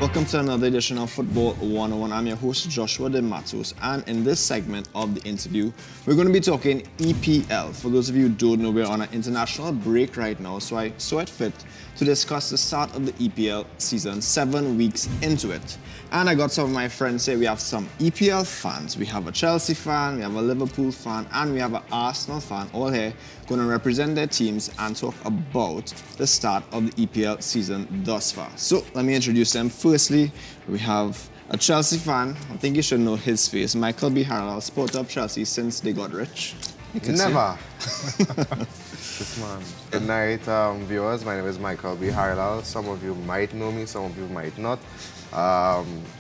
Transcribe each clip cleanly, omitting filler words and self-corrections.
Welcome to another edition of Football 101. I'm your host, Joshua De Matos, and in this segment of the interview, we're going to be talking EPL. For those of you who don't know, we're on an international break right now, so I saw it fit to discuss the start of the EPL season 7 weeks into it. And I got some of my friends here. We have some EPL fans, we have a Chelsea fan, we have a Liverpool fan, and we have an Arsenal fan, all here going to represent their teams and talk about the start of the EPL season thus far. So let me introduce them. Firstly, we have a Chelsea fan. I think you should know his face. Michael B. Harrell, supporter of Chelsea since they got rich. Never. This man. Good night, viewers. My name is Michael B. Harrell. Some of you might know me, some of you might not.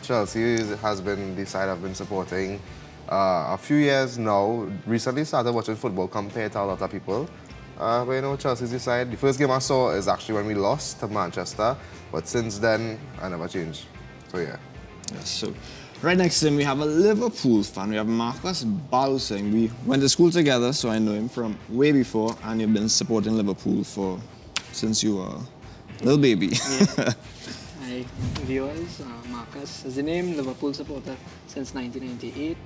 Chelsea has been the side I've been supporting a few years now. Recently started watching football compared to a lot of people. But you know, Chelsea's the side. The first game I saw is actually when we lost to Manchester. But since then, I never changed. So yeah. Yes, so right next to him, we have a Liverpool fan. We have Marcus Balsing. We went to school together, so I know him from way before. And you've been supporting Liverpool since you were a little baby. Yeah. Hi, viewers. Marcus is the name, Liverpool supporter since 1998.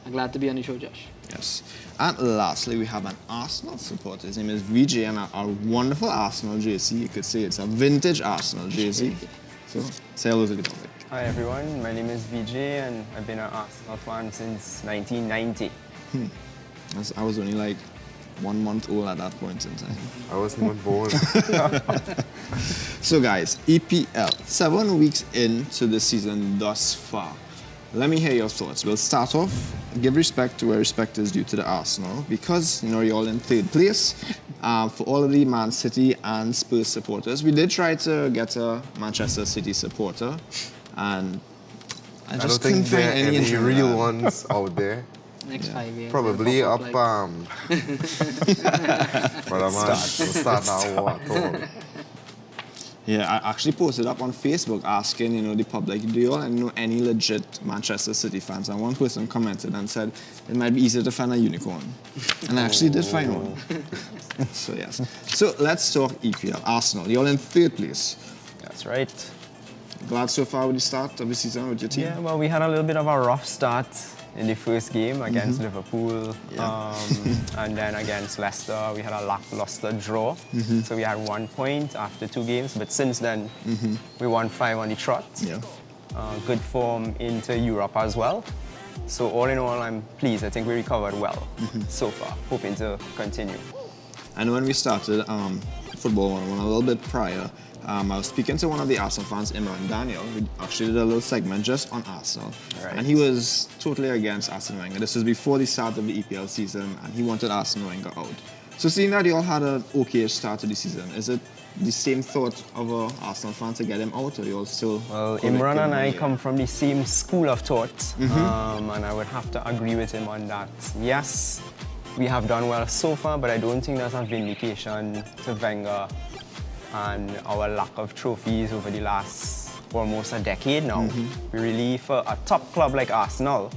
I'm glad to be on the show, Josh. Yes. And lastly, we have an Arsenal supporter. His name is VJ, and a wonderful Arsenal jersey. You could say it's a vintage Arsenal jersey. So, say hello to the public. Hi everyone, my name is VJ and I've been an Arsenal fan since 1990. I was only like 1 month old at that point in time. I wasn't even born. So guys, EPL, 7 weeks into the season thus far. Let me hear your thoughts. We'll start off, give respect to where respect is due to the Arsenal, because you know you're all in third place. For all of the Man City and Spurs supporters, we did try to get a Manchester City supporter, and I just don't couldn't think there find are any real that. ones out there. Next 5 years. Probably they'll up, pop like- but we'll start now. What? Yeah, I actually posted up on Facebook asking, you know, the public, do you all know any legit Manchester City fans? And one person commented and said it might be easier to find a unicorn. And I actually did find one. So yes. So let's talk EPL. Arsenal, you're all in third place. That's right. Glad so far with the start of the season with your team? Yeah, well, we had a little bit of a rough start in the first game against Liverpool. Yeah. And then against Leicester, we had a lackluster draw. So we had 1 point after 2 games, but since then, we won 5 on the trot. Yeah. Good form into Europe as well. So all in all, I'm pleased. I think we recovered well so far, hoping to continue. And when we started Football 101 a little bit prior, I was speaking to one of the Arsenal fans, Imran Daniel, who actually did a little segment just on Arsenal. Right. And he was totally against Arsene Wenger. This was before the start of the EPL season, and he wanted Arsene Wenger out. So seeing that you all had an okay start to the season, is it the same thought of an Arsenal fan to get him out, or you all still... Well, Imran and I come from the same school of thought, and I would have to agree with him on that. Yes, we have done well so far, but I don't think that's a vindication to Wenger and our lack of trophies over the last almost a decade now. We really, for a top club like Arsenal,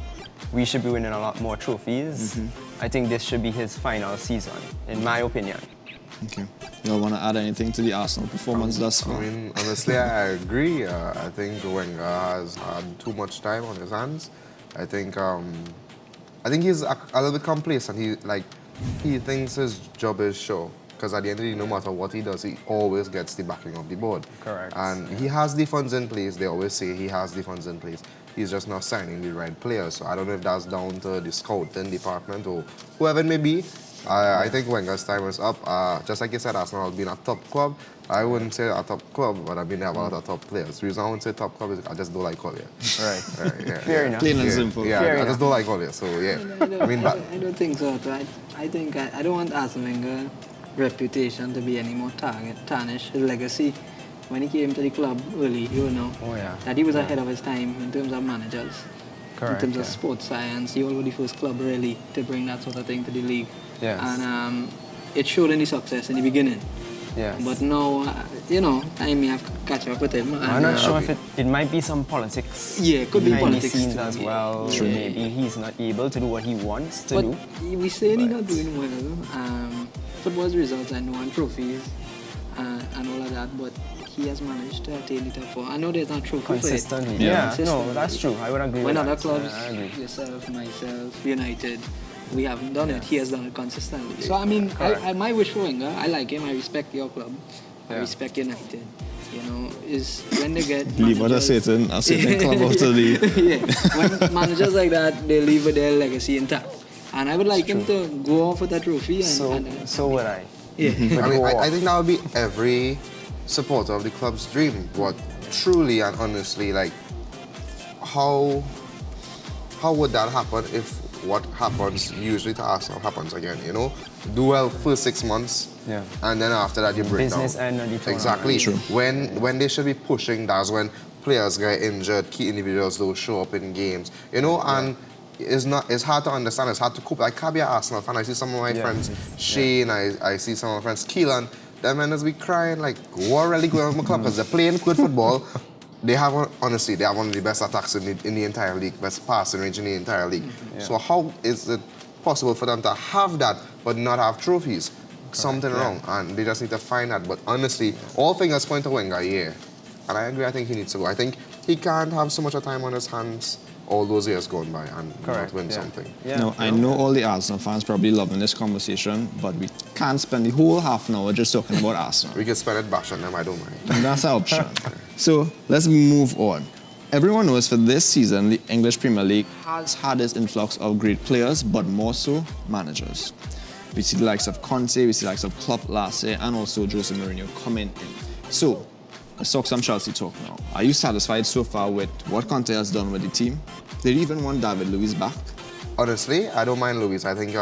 we should be winning a lot more trophies. I think this should be his final season, in my opinion. Okay. You all want to add anything to the Arsenal performance thus far? I mean, honestly, I agree. I think Wenger has had too much time on his hands. I think he's a little bit complacent. He thinks his job is sure. Because at the end of the day, no matter what he does, he always gets the backing of the board. Correct. And he has the funds in place. They always say he has the funds in place. He's just not signing the right players. So I don't know if that's down to the scouting department or whoever it may be. I think Wenger's time is up. Just like you said, Arsenal has been a top club. I wouldn't say a top club, but I've been there a lot of top players. The reason I wouldn't say top club is I just don't like Collier. Right. Yeah, Fair enough. Plain and simple. Yeah, Fair I enough. just don't like Collier. So yeah, I don't think so. I think I don't want Arsene Wenger's reputation to be any more tarnished. His legacy, when he came to the club early, you know, that he was ahead of his time in terms of managers. Correct, in terms of sports science. He was the first club really to bring that sort of thing to the league. Yes. And it showed in the success in the beginning. Yes. But now, you know, time may have catch up with him. I'm not sure if it might be some politics. Yeah, it could be behind politics the scenes too, as yeah. well. True. Maybe he's not able to do what he wants to do. But we say he's not doing well. Football's results, I know, and trophies and all of that, but he has managed to attain the top 4. I know there's not trophy for it. Consistently. Yeah. No, that's true. I would agree When with other that. clubs, I agree. yourself, myself, United, we haven't done it. He has done it consistently. So I mean, I my wish for Wenger, I like him. I respect your club. I respect United. You know, is when they get Leave what a certain club out of the... yeah, when managers like that, they leave with their legacy intact. And I would like him to go off with that trophy. And So would I. yeah. I mean, I think that would be every supporter of the club's dream. But truly and honestly, like, how would that happen if what happens usually to Arsenal happens again? You know, do well for 6 months, and then after that you break Business down. end of the tournament. Exactly. True. When they should be pushing, that's when players get injured, key individuals don't show up in games. You know, and it's hard to understand, it's hard to cope. I can't be an Arsenal fan. I see some of my friends, Shane, I see some of my friends, Keelan, them men be crying like, what really going on with my club? Because they're playing good football. They have, honestly, they have one of the best attacks in the entire league, best passing range in the entire league. So how is it possible for them to have that but not have trophies? Something wrong, and they just need to find that. But honestly, all fingers point to Wenger, and I agree, I think he needs to go. I think he can't have so much time on his hands all those years going by and not win something. No, I know all the Arsenal fans probably loving this conversation, but we can't spend the whole half an hour just talking about Arsenal. We can spend it bashing them, I don't mind. And that's our option. So let's move on. Everyone knows for this season, the English Premier League has had its influx of great players, but more so managers. We see the likes of Conte, we see the likes of Klopp last year, and also Jose Mourinho coming in. So let's talk some Chelsea talk now. Are you satisfied so far with what Conte has done with the team? Did you even want David Luiz back? Honestly, I don't mind Luiz. I think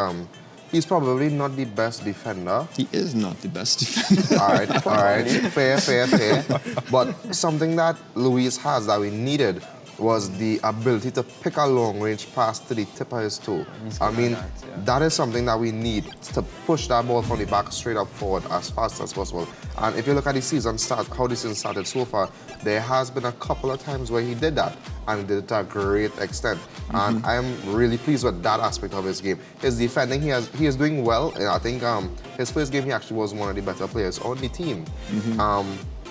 he's probably not the best defender. He is not the best defender. All right. Fair. But something that Luiz has that we needed was the ability to pick a long-range pass to the tip of his toe. I mean, that is something that we need to push that ball from the back straight up forward as fast as possible. And if you look at the season start, how the season started so far, there has been a couple of times where he did that, and he did it to a great extent. And I am really pleased with that aspect of his game. His defending, he is doing well, and I think his first game he actually was one of the better players on the team.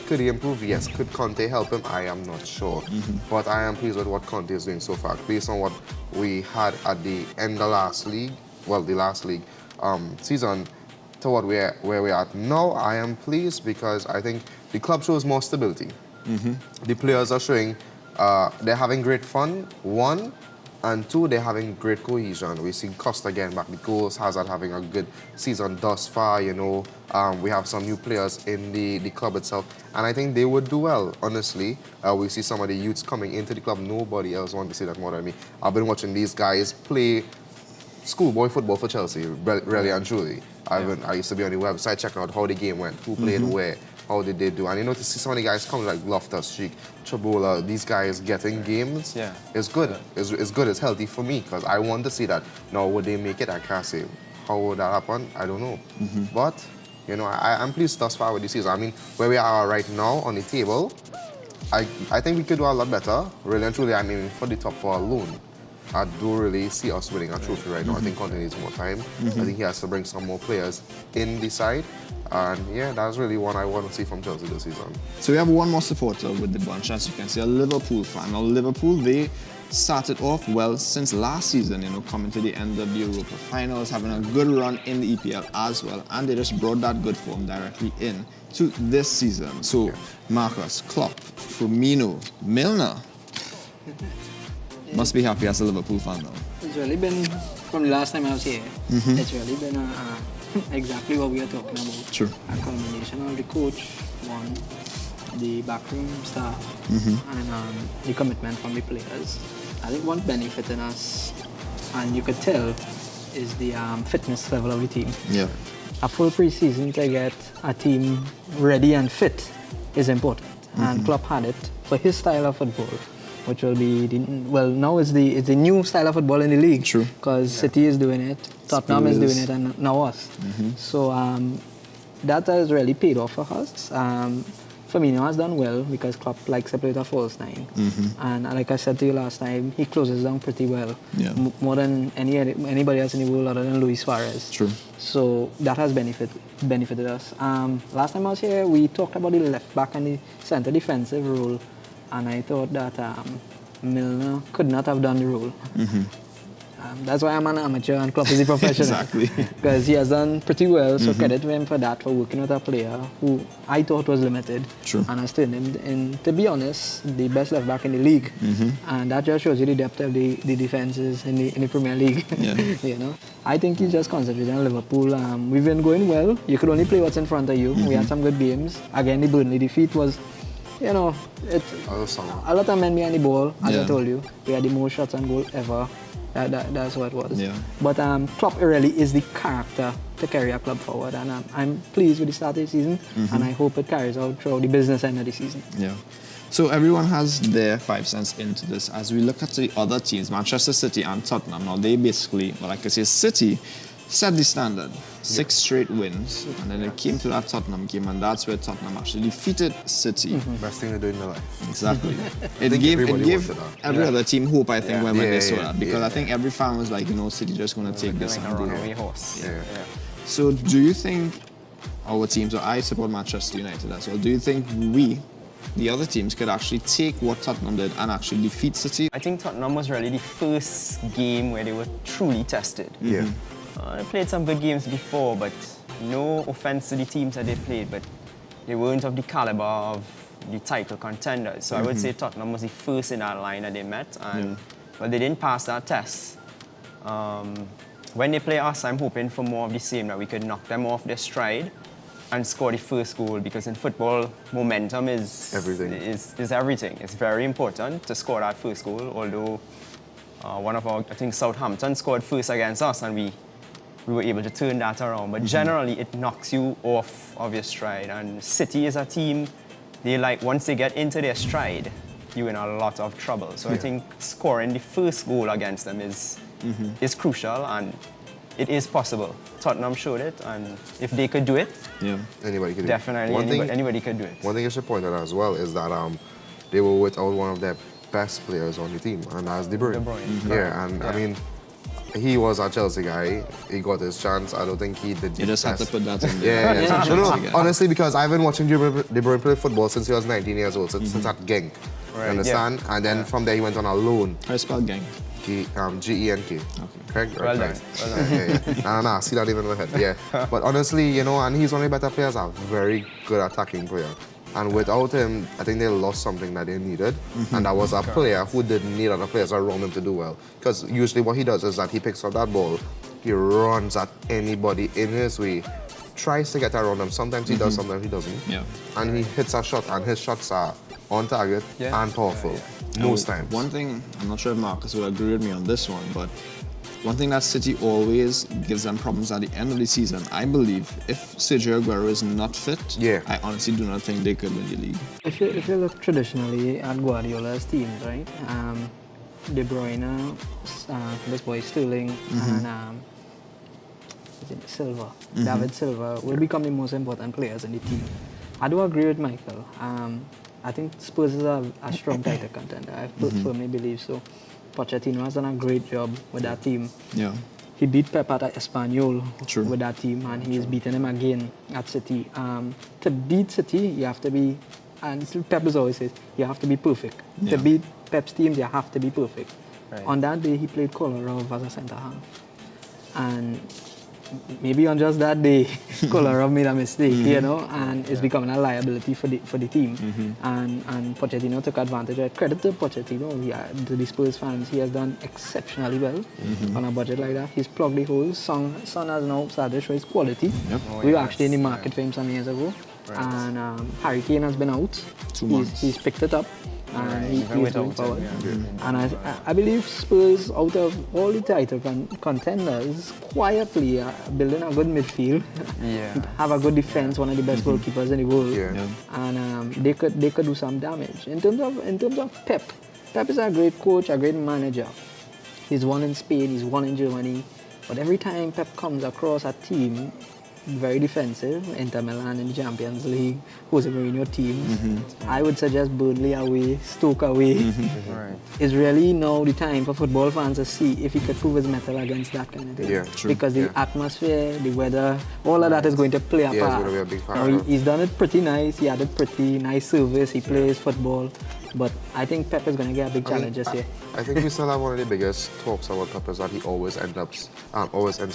Could he improve? Yes. Could Conte help him? I am not sure. But I am pleased with what Conte is doing so far. Based on what we had at the end of last league, the last league season, to what where we are at now, I am pleased because I think the club shows more stability. The players are showing they're having great fun, one, and two, they're having great cohesion. We see Costa getting back the goals, Hazard having a good season thus far, you know. We have some new players in the club itself, and I think they would do well, honestly. We see some of the youths coming into the club. Nobody else wants to say that more than me. I've been watching these guys play schoolboy football for Chelsea, really and truly. I used to be on the website checking out how the game went, who played where, how did they do. And you know, to see some of the guys come like Loftus-Cheek, Chabola, these guys getting games, it's good. It's good, it's healthy for me because I want to see that. Now, would they make it? I can't say. How would that happen? I don't know. But, you know, I'm pleased thus far with the season. I mean, where we are right now on the table, I think we could do a lot better. Really and truly, I'm aiming for the top 4 alone. I don't really see us winning a trophy right now. I think Conte needs more time. I think he has to bring some more players in the side. And yeah, that's really what I want to see from Chelsea this season. So we have one more supporter with the bunch, as you can see, a Liverpool fan. Now Liverpool, they started off well since last season, you know, coming to the end of the Europa Finals, having a good run in the EPL as well, and they just brought that good form directly in to this season. So Marcus, Klopp, Firmino, Milner, must be happy as a Liverpool fan now. It's really been, from the last time I was here, it's really been exactly what we are talking about. True. A combination of the coach, one, the backroom staff, and the commitment from the players. I think one benefit in us, and you could tell, is the fitness level of the team. Yeah. A full pre-season to get a team ready and fit is important. And Klopp had it for his style of football, which will be, now it's the new style of football in the league. True. Because City is doing it, Tottenham is doing it, and now us. So that has really paid off for us. Firmino has done well because Klopp likes to play with a false nine. And like I said to you last time, he closes down pretty well. Yeah. More than anybody else in the world other than Luis Suarez. True. So that has benefited us. Last time I was here, we talked about the left back and the centre defensive role. And I thought that Milner could not have done the role. That's why I'm an amateur and Klopp is a professional. Exactly. Because he has done pretty well, so credit to him for that, for working with a player who I thought was limited. True. And has turned him, in, to be honest, the best left back in the league. And that just shows you the depth of the defenses in the Premier League. Yeah. You know, I think he's just concentrating on Liverpool. We've been going well. You could only play what's in front of you. We had some good games. Again, the Burnley defeat was, you know, a lot of men behind the ball, as I told you. We had the most shots on goal ever. That's what it was. Yeah. But Klopp really is the character to carry a club forward, and I'm pleased with the start of the season, and I hope it carries out throughout the business end of the season. Yeah. So everyone has their 5 cents into this. As we look at the other teams, Manchester City and Tottenham, now they basically, well, like I say, City set the standard. 6 straight wins, and then it came to that Tottenham game, and that's where Tottenham actually defeated City. Best thing to do in their life. Exactly. It gave every other team hope, I think, when they saw that, because I think every fan was like, you know, City just going to take this like and a do runaway it. horse. So do you think our teams, or I support Manchester United as well, do you think we, the other teams, could actually take what Tottenham did and actually defeat City? I think Tottenham was really the first game where they were truly tested. Yeah. They played some good games before, but no offense to the teams that they played, but they weren't of the caliber of the title contenders. So I would say Tottenham was the first in that line that they met, and well, they didn't pass that test. When they play us, I'm hoping for more of the same, that we could knock them off their stride and score the first goal, because in football, momentum is everything. Is everything. It's very important to score that first goal, although one of our, I think Southampton scored first against us, and we were able to turn that around. But generally, it knocks you off of your stride. And City is a team, they like, once they get into their stride, you're in a lot of trouble. So I think scoring the first goal against them is crucial, and it is possible. Tottenham showed it, and if they could do it, anybody could do definitely it. Anybody could do it. One thing I should point out as well is that they were without one of their best players on the team, and that's De Bruyne. Yeah, and I mean, he was a Chelsea guy. He got his chance. I don't think he did. You just had to put that in there. No, honestly, because I've been watching De Bruyne play football since he was 19 years old, since at Genk. You understand? And then from there he went on a loan. How do you spell Genk? G-E-N-K. Okay. Correct? Well done. Nah, see that even in my head. Yeah. But honestly, you know, and he's one of the better players, a very good attacking player. And without him, I think they lost something that they needed. And that was a player who didn't need other players around him to do well. Because usually what he does is that he picks up that ball, he runs at anybody in his way, tries to get around them. Sometimes he does, sometimes he doesn't. Yeah. And he hits a shot, and his shots are on target and powerful. Most times. One thing, I'm not sure if Marcus will agree with me on this one, but one thing that City always gives them problems at the end of the season, I believe, if Sergio Aguero is not fit, I honestly do not think they could win the league. If you look traditionally at Guardiola's teams, right? De Bruyne, this boy Sterling, and Silva, David Silva will become the most important players in the team. I do agree with Michael. I think Spurs is a strong title contender. I firmly believe so. Pochettino has done a great job with that team. Yeah. He beat Pep at Espanyol with that team, and he's beaten him again at City. To beat City, you have to be, and Pep always says, you have to be perfect. To beat Pep's teams, you have to be perfect. Right. On that day, he played Kolarov as a centre-half. And maybe on just that day, Kolarov made a mistake, you know, and it's becoming a liability for the team. And Pochettino took advantage of it. Credit to Pochettino, to the Spurs fans, he has done exceptionally well on a budget like that. He's plugged the holes. Son has now started to show his quality. We were actually in the market for him some years ago. And Harry Kane has been out. 2 months. He's picked it up. And he's going forward. And I believe Spurs, out of all the title contenders, quietly are building a good midfield, have a good defense, one of the best goalkeepers in the world, and they could do some damage. In terms of Pep is a great coach, a great manager. He's won in Spain, he's won in Germany, but every time Pep comes across a team, very defensive. Inter Milan in the Champions League, Jose Mourinho teams. I would suggest Burnley away, Stoke away. Right. It's really now the time for football fans to see if he could prove his mettle against that kind of thing. Yeah, true. Because the atmosphere, the weather, all of that is going to play a Yeah, part. it's going to be a big Now, factor. he's done it pretty nice. He had a pretty nice service. He plays football. But I think Pep is going to get a big challenge this year. I think we still have one of the biggest talks about Pep is that he always ends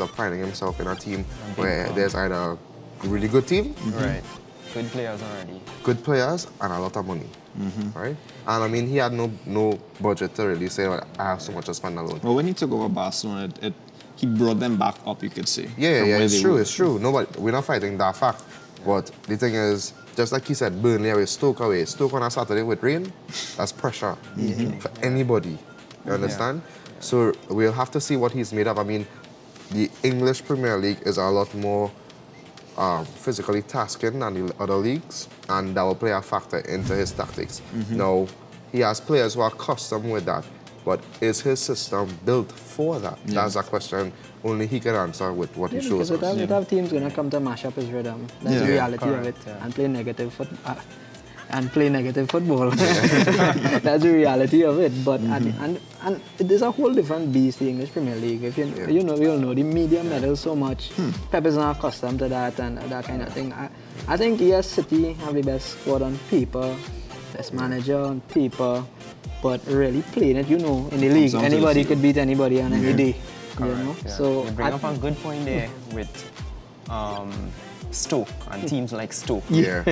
up finding himself in a team where there's either a really good team, Right. Good players already. good players, and a lot of money, right? And I mean, he had no budget to really say, well, I have so much to spend alone. Well, when he took over Barcelona, he brought them back up, you could say. Yeah, from yeah, where it's they true, were. it's true. Nobody, we're not fighting that fact. But the thing is, just like you said, Burnley away, Stoke away. Stoke on a Saturday with rain, that's pressure for anybody. You understand? So we'll have to see what he's made of. I mean, the English Premier League is a lot more physically tasking than the other leagues, and that will play a factor into his tactics. Now, he has players who are accustomed with that, but is his system built for that? That's a question only he can answer with what he shows Because us. without teams going to come to mash up his rhythm. That's the Yeah. reality of it. Correct, yeah. And play negative football. That's the reality of it. But and it is a whole different beast, the English Premier League. If you we all know the media meddles so much. Pep is not accustomed to that and that kind of thing. I think yes, City have the best squad on paper, best manager on paper, but really playing it, in the league, down to the anybody field. could beat anybody on any day. Yeah. So you bring up a good point there with Stoke and teams like Stoke. Yeah.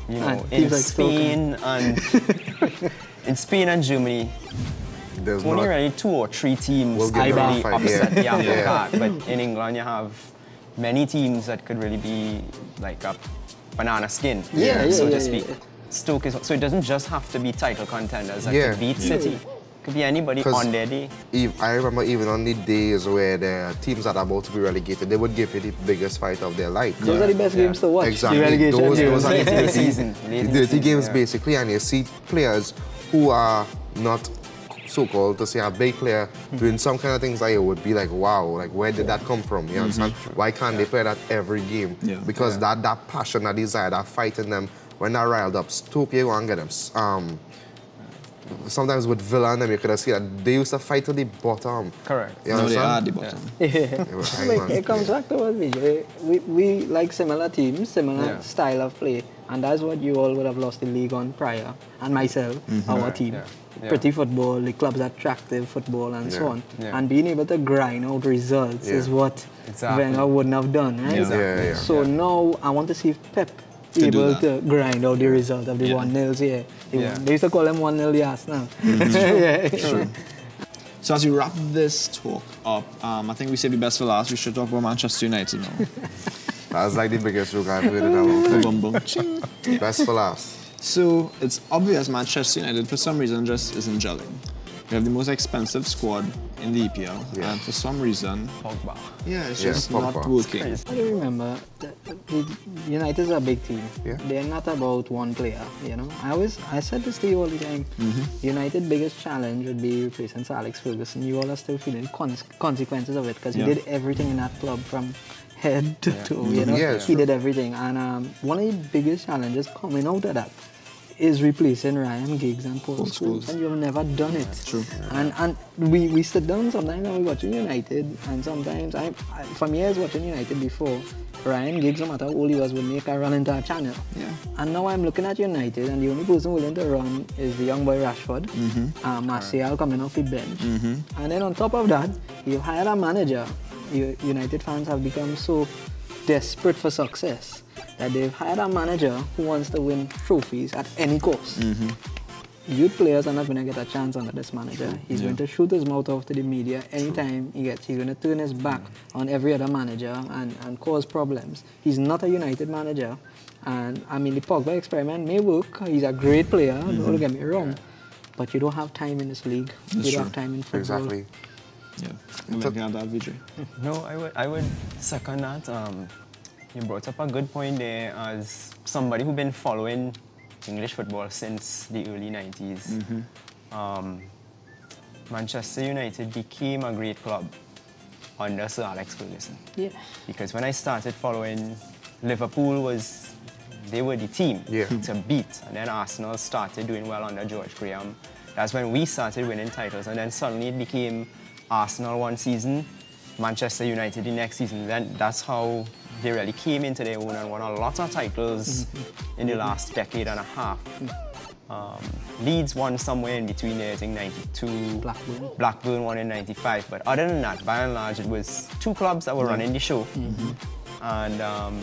You know, And in teams like Stoke Spain and in Spain and Germany, There's only not, really 2 or 3 teams Will could give them a really fight, upset yeah. the apple Yeah. cart. But in England, you have many teams that could really be like a banana skin, Yeah, so yeah, to yeah, speak. yeah. Stoke is so it doesn't just have to be title contenders that Yeah. could beat City. It could be anybody 'Cause on their day. I remember even on the days where the teams that are about to be relegated, they would give you the biggest fight of their life. those are the best games to watch. Exactly. The relegation Those games. are the Late in the dirty, season. Late in the dirty season, games yeah. basically, and you see players who are not so-called to say a big player doing some kind of things that you would be like, wow, like where did that come from? You understand? Why can't they play that every game? Yeah. Because that passion, that desire, that fight in them, when they're riled up, Stoke, you go and get them. Sometimes with Villa and them, you could have seen that they used to fight to the bottom. Correct. You No, they are understand? at the bottom. They were hanging on. It comes back to what we like similar teams, similar Yeah. style of play, and that's what you all would have lost the league on prior, and myself, our team. yeah. Yeah. Pretty football, the club's attractive football, and so Yeah. on. Yeah. And being able to grind out results is Yeah. what Exactly. Wenger wouldn't have done, right? Yeah. Yeah, yeah. So now I want to see if Pep To do able that. to grind out the result of the Yeah. 1-0 here. Yeah. They used to call them 1-0 the Arsenal. True. So as we wrap this talk up, I think we saved the best for last. We should talk about Manchester United now. That's like the biggest joke I've heard in a long time. Boom, boom, ching. Best for last. So it's obvious Manchester United for some reason just isn't gelling. We have the most expensive squad in the EPL, Yeah. and for some reason, Pogba. it's Yeah, just Pogba. not working. I do remember that United is a big team. Yeah. They're not about one player, I said this to you all the time. United's biggest challenge would be replacing Sir Alex Ferguson. You all are still feeling consequences of it because he Yeah. did everything in that club from head to toe. Yeah, it's he true. did everything. And one of the biggest challenges coming out of that is replacing Ryan Giggs and Paul Scholes. Scholes, and you've never done it. True. And we sit down sometimes and we watching United, and sometimes for me, I was watching United before. Ryan Giggs, no matter how old he was, would make a run into a channel. Yeah. And now I'm looking at United, and the only person willing to run is the young boy Rashford, Martial coming off the bench. And then on top of that, you hire a manager. United fans have become so desperate for success that they've hired a manager who wants to win trophies at any cost. Youth players are not going to get a chance under this manager. He's going to shoot his mouth off to the media anytime he gets. He's going to turn his back on every other manager and cause problems. He's not a United manager. And I mean, the Pogba experiment may work. He's a great player, don't get me wrong. But you don't have time in this league. You don't have time in football. Exactly. Yeah. I'm looking at that, Vijay. No, I would second that. You brought up a good point there as somebody who's been following English football since the early 90s. Manchester United became a great club under Sir Alex Ferguson. Yeah. Because when I started following, Liverpool they were the team to beat. And then Arsenal started doing well under George Graham. That's when we started winning titles. And then suddenly it became Arsenal one season, Manchester United the next season. Then that's how they really came into their own and won a lot of titles in the last decade and a half. Leeds won somewhere in between there, I think 92. Blackburn won in 95. But other than that, by and large, it was two clubs that were running the show. And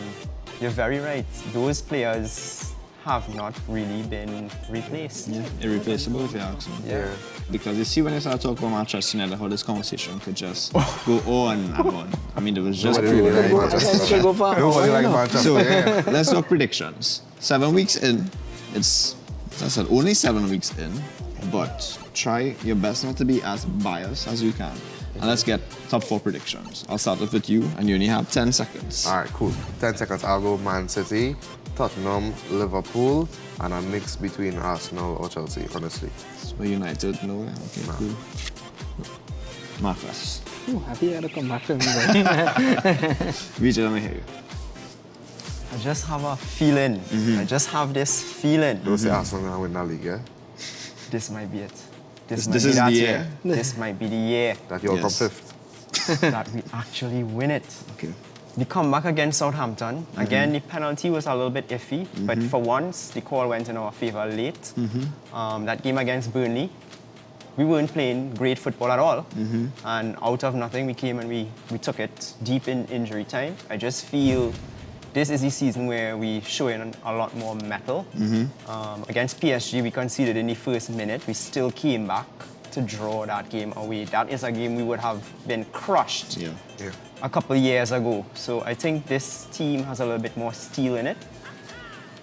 you're very right. Those players have not really been replaced. Yeah, irreplaceable if you ask me. Yeah. Because you see when you start talking about Manchester United, how this conversation could just go on and on. I mean, it was just Nobody really like Manchester. Nobody like Manchester. So let's talk predictions. 7 weeks in, it's, as I said, only 7 weeks in, but try your best not to be as biased as you can. And let's get top 4 predictions. I'll start off with you, and you only have 10 seconds. All right, cool. 10 seconds. I'll go Man City, Tottenham, Liverpool, and a mix between Arsenal or Chelsea, honestly. So United, no? Okay, cool. Marcus. Ooh, happy you had to come back to me. Vijay, let me hear you. I just have a feeling. I just have this feeling. Don't say Arsenal now win that league, yeah? This might be it. This might is be that the year. This might be the year That you'll come Yes. 5th. that we actually win it. Okay. The comeback against Southampton, again, the penalty was a little bit iffy, but for once, the call went in our favor late. That game against Burnley, we weren't playing great football at all. And out of nothing, we came and we took it deep in injury time. I just feel this is the season where we show in a lot more mettle. Against PSG, we conceded in the first minute. We still came back to draw that game away. That is a game we would have been crushed Yeah. a couple of years ago. So I think this team has a little bit more steel in it.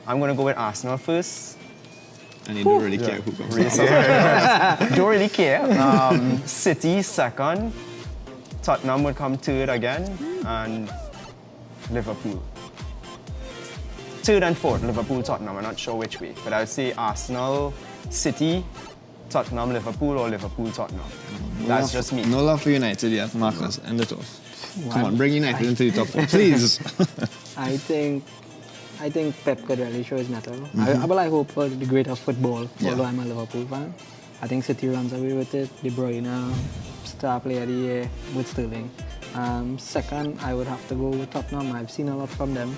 I'm going to go with Arsenal first. And you don't really care who comes out. Don't really care. City second. Tottenham would come third again. And Liverpool. Third and fourth, Liverpool, Tottenham. I'm not sure which way. But I would say Arsenal, City, Tottenham, Liverpool, or Liverpool, Tottenham. That's just me. No love for United yet, Marcus. End it off. Come on, bring United into the top 4, please. I think Pep could really show his mettle. But I hope for the greater football, although I'm a Liverpool fan. I think City runs away with it. De Bruyne, star player of the year with Sterling. Second, I would have to go with Tottenham. I've seen a lot from them,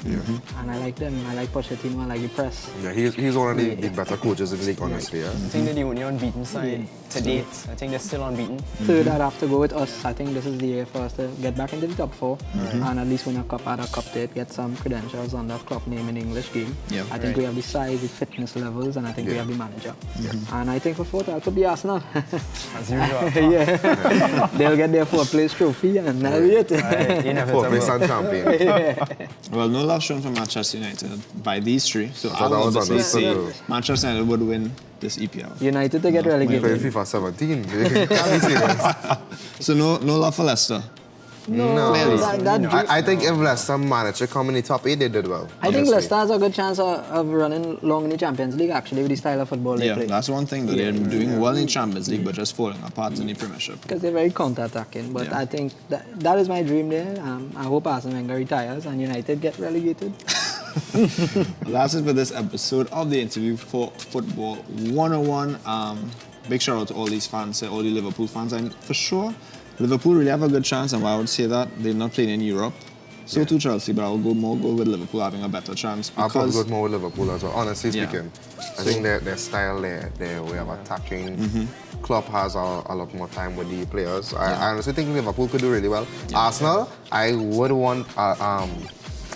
and I like them. I like Pochettino, I like the press. Yeah, he's one of the better coaches in the league, honestly, yeah? I think they're the only unbeaten side to date. I think they're still unbeaten. Third, I'd have to go with us. I think this is the year for us to get back into the top 4 and at least win a cup, add a cup to it, get some credentials on the club name in the English game. Yeah. I think we have the size, the fitness levels, and I think we have the manager. And I think for fourth, I'll put the Arsenal. As usual. They'll get their 4th place trophy, and that'll be it. 4th place and champion. Well, no love shown for Manchester United by these 3. So that I'll was obviously say understood. Manchester United would win this EPL. United to get Playing relegated. FIFA 17. Can't be serious. So no love for Leicester. No. That I think if Leicester managed to come in the top 8, they did well. I think honestly. Leicester has a good chance of running long in the Champions League, actually, with the style of football they Yeah, play. that's one thing that they're doing well in Champions League, but just falling apart in the Premiership. Because they're very counter-attacking. But Yeah. I think that is my dream there. I hope Arsene Wenger retires and United get relegated. That's it for this episode of the interview for Football 101. Big shout out to all these fans, all the Liverpool fans, and for sure, Liverpool really have a good chance, and why I would say that, they're not playing in Europe. So too Chelsea, but I'll go with Liverpool having a better chance. I'll probably Because go more with Liverpool as well, honestly Yeah. speaking. I think their style, their way of attacking, Klopp has a lot more time with the players. I honestly think Liverpool could do really well. Arsenal, I would want...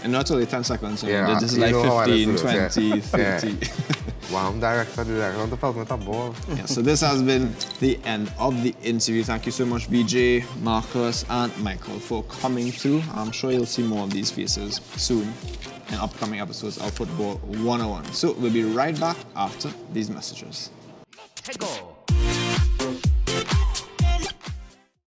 and not only 10 seconds, Yeah, this is you like know how I 15, do this, 20, yeah. 30. Wow, I'm director, on the felt with that ball. Yeah, so this has been the end of the interview. Thank you so much, BJ, Marcus, and Michael for coming through. I'm sure you'll see more of these faces soon in upcoming episodes of Football 101. So we'll be right back after these messages. Hey, go.